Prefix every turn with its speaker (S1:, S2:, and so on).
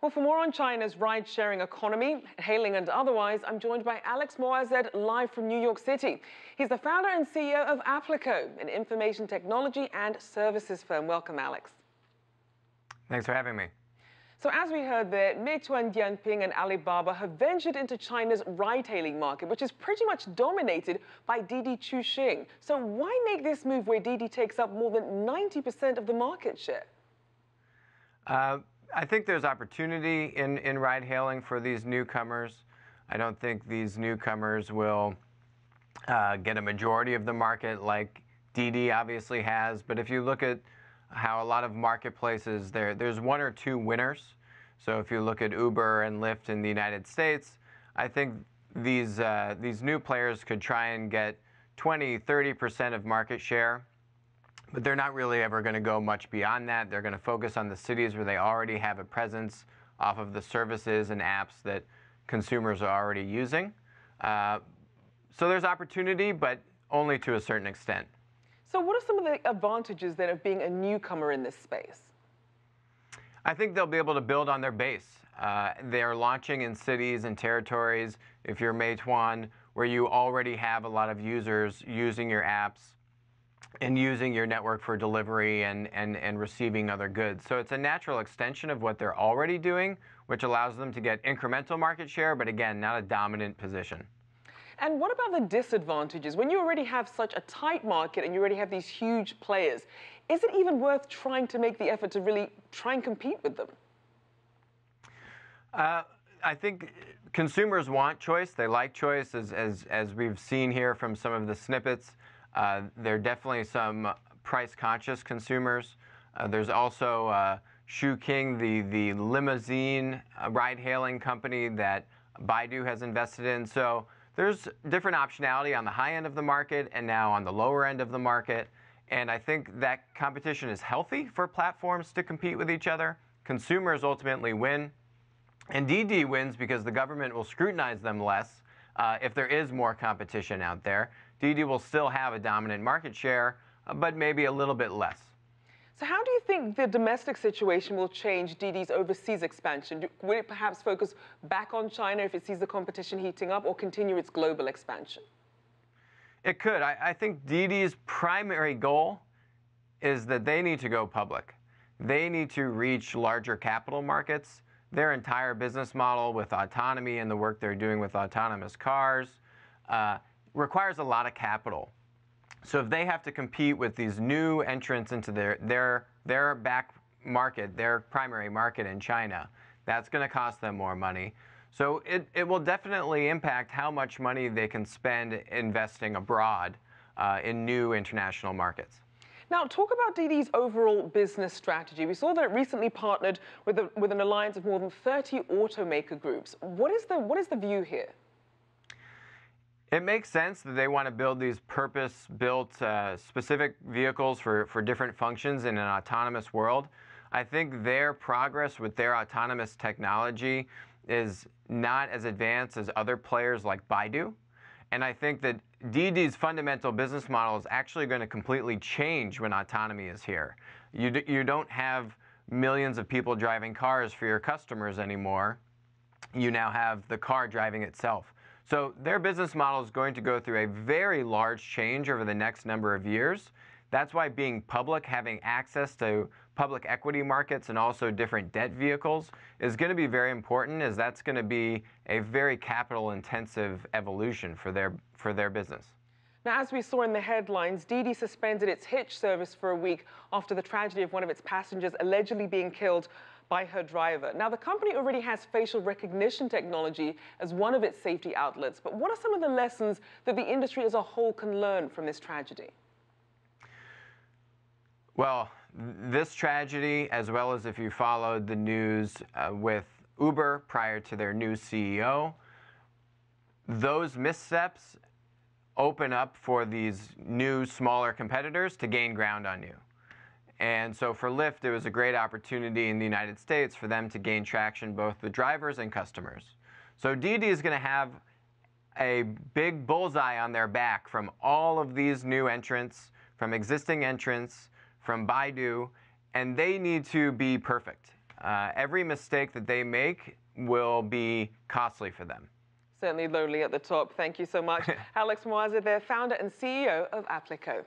S1: Well, for more on China's ride-sharing economy, hailing and otherwise, I'm joined by Alex Moazed, live from New York City. He's the founder and CEO of Applico, an information technology and services firm. Welcome, Alex.
S2: Thanks for having me.
S1: So as we heard there, Meituan Dianping and Alibaba have ventured into China's ride-hailing market, which is pretty much dominated by Didi Chuxing. So why make this move where Didi takes up more than 90% of the market share?
S2: I think there's opportunity in ride-hailing for these newcomers. I don't think these newcomers will get a majority of the market like Didi obviously has. But if you look at how a lot of marketplaces, there's one or two winners. So if you look at Uber and Lyft in the United States, I think these new players could try and get 20–30% of market share. But they're not really ever going to go much beyond that. They're going to focus on the cities where they already have a presence off of the services and apps that consumers are already using. So there's opportunity, but only to a certain extent.
S1: So what are some of the advantages then of being a newcomer in this space?
S2: I think they'll be able to build on their base. They're launching in cities and territories, if you're Meituan, where you already have a lot of users using your apps and using your network for delivery and receiving other goods. So it's a natural extension of what they're already doing, which allows them to get incremental market share, but again, not a dominant position.
S1: And what about the disadvantages? When you already have such a tight market and you already have these huge players, is it even worth trying to make the effort to really try and compete with them?
S2: I think consumers want choice. They like choice, as we've seen here from some of the snippets. There are definitely some price-conscious consumers. There's also Xuking, the limousine ride-hailing company that Baidu has invested in. So there's different optionality on the high end of the market and now on the lower end of the market. And I think that competition is healthy for platforms to compete with each other. Consumers ultimately win. And Didi wins because the government will scrutinize them less if there is more competition out there. Didi will still have a dominant market share, but maybe a little bit less.
S1: So how do you think the domestic situation will change Didi's overseas expansion? Will it perhaps focus back on China if it sees the competition heating up, or continue its global expansion?
S2: It could. I think Didi's primary goal is that they need to go public. They need to reach larger capital markets. Their entire business model with autonomy and the work they're doing with autonomous cars requires a lot of capital. So if they have to compete with these new entrants into their back market, their primary market in China, that's going to cost them more money. So it will definitely impact how much money they can spend investing abroad in new international markets.
S1: Now, talk about Didi's overall business strategy. We saw that it recently partnered with an alliance of more than 30 automaker groups. What is the view here?
S2: It makes sense that they want to build these purpose-built specific vehicles for different functions in an autonomous world. I think their progress with their autonomous technology is not as advanced as other players like Baidu. And I think that Didi's fundamental business model is actually going to completely change when autonomy is here. You don't have millions of people driving cars for your customers anymore. You now have the car driving itself. So their business model is going to go through a very large change over the next number of years. That's why being public, having access to public equity markets and also different debt vehicles is going to be very important, as that's going to be a very capital-intensive evolution for their business.
S1: Now, as we saw in the headlines, Didi suspended its hitch service for a week after the tragedy of one of its passengers allegedly being killed by her driver. Now, the company already has facial recognition technology as one of its safety outlets, but what are some of the lessons that the industry as a whole can learn from this tragedy?
S2: Well, this tragedy, as well as if you followed the news with Uber prior to their new CEO, those missteps open up for these new, smaller competitors to gain ground on you. And so for Lyft, it was a great opportunity in the United States for them to gain traction, both the drivers and customers. So Didi is going to have a big bullseye on their back from all of these new entrants, from existing entrants, from Baidu, and they need to be perfect. every mistake that they make will be costly for them.
S1: Certainly lonely at the top. Thank you so much. Alex Moazed there, founder and CEO of Applico.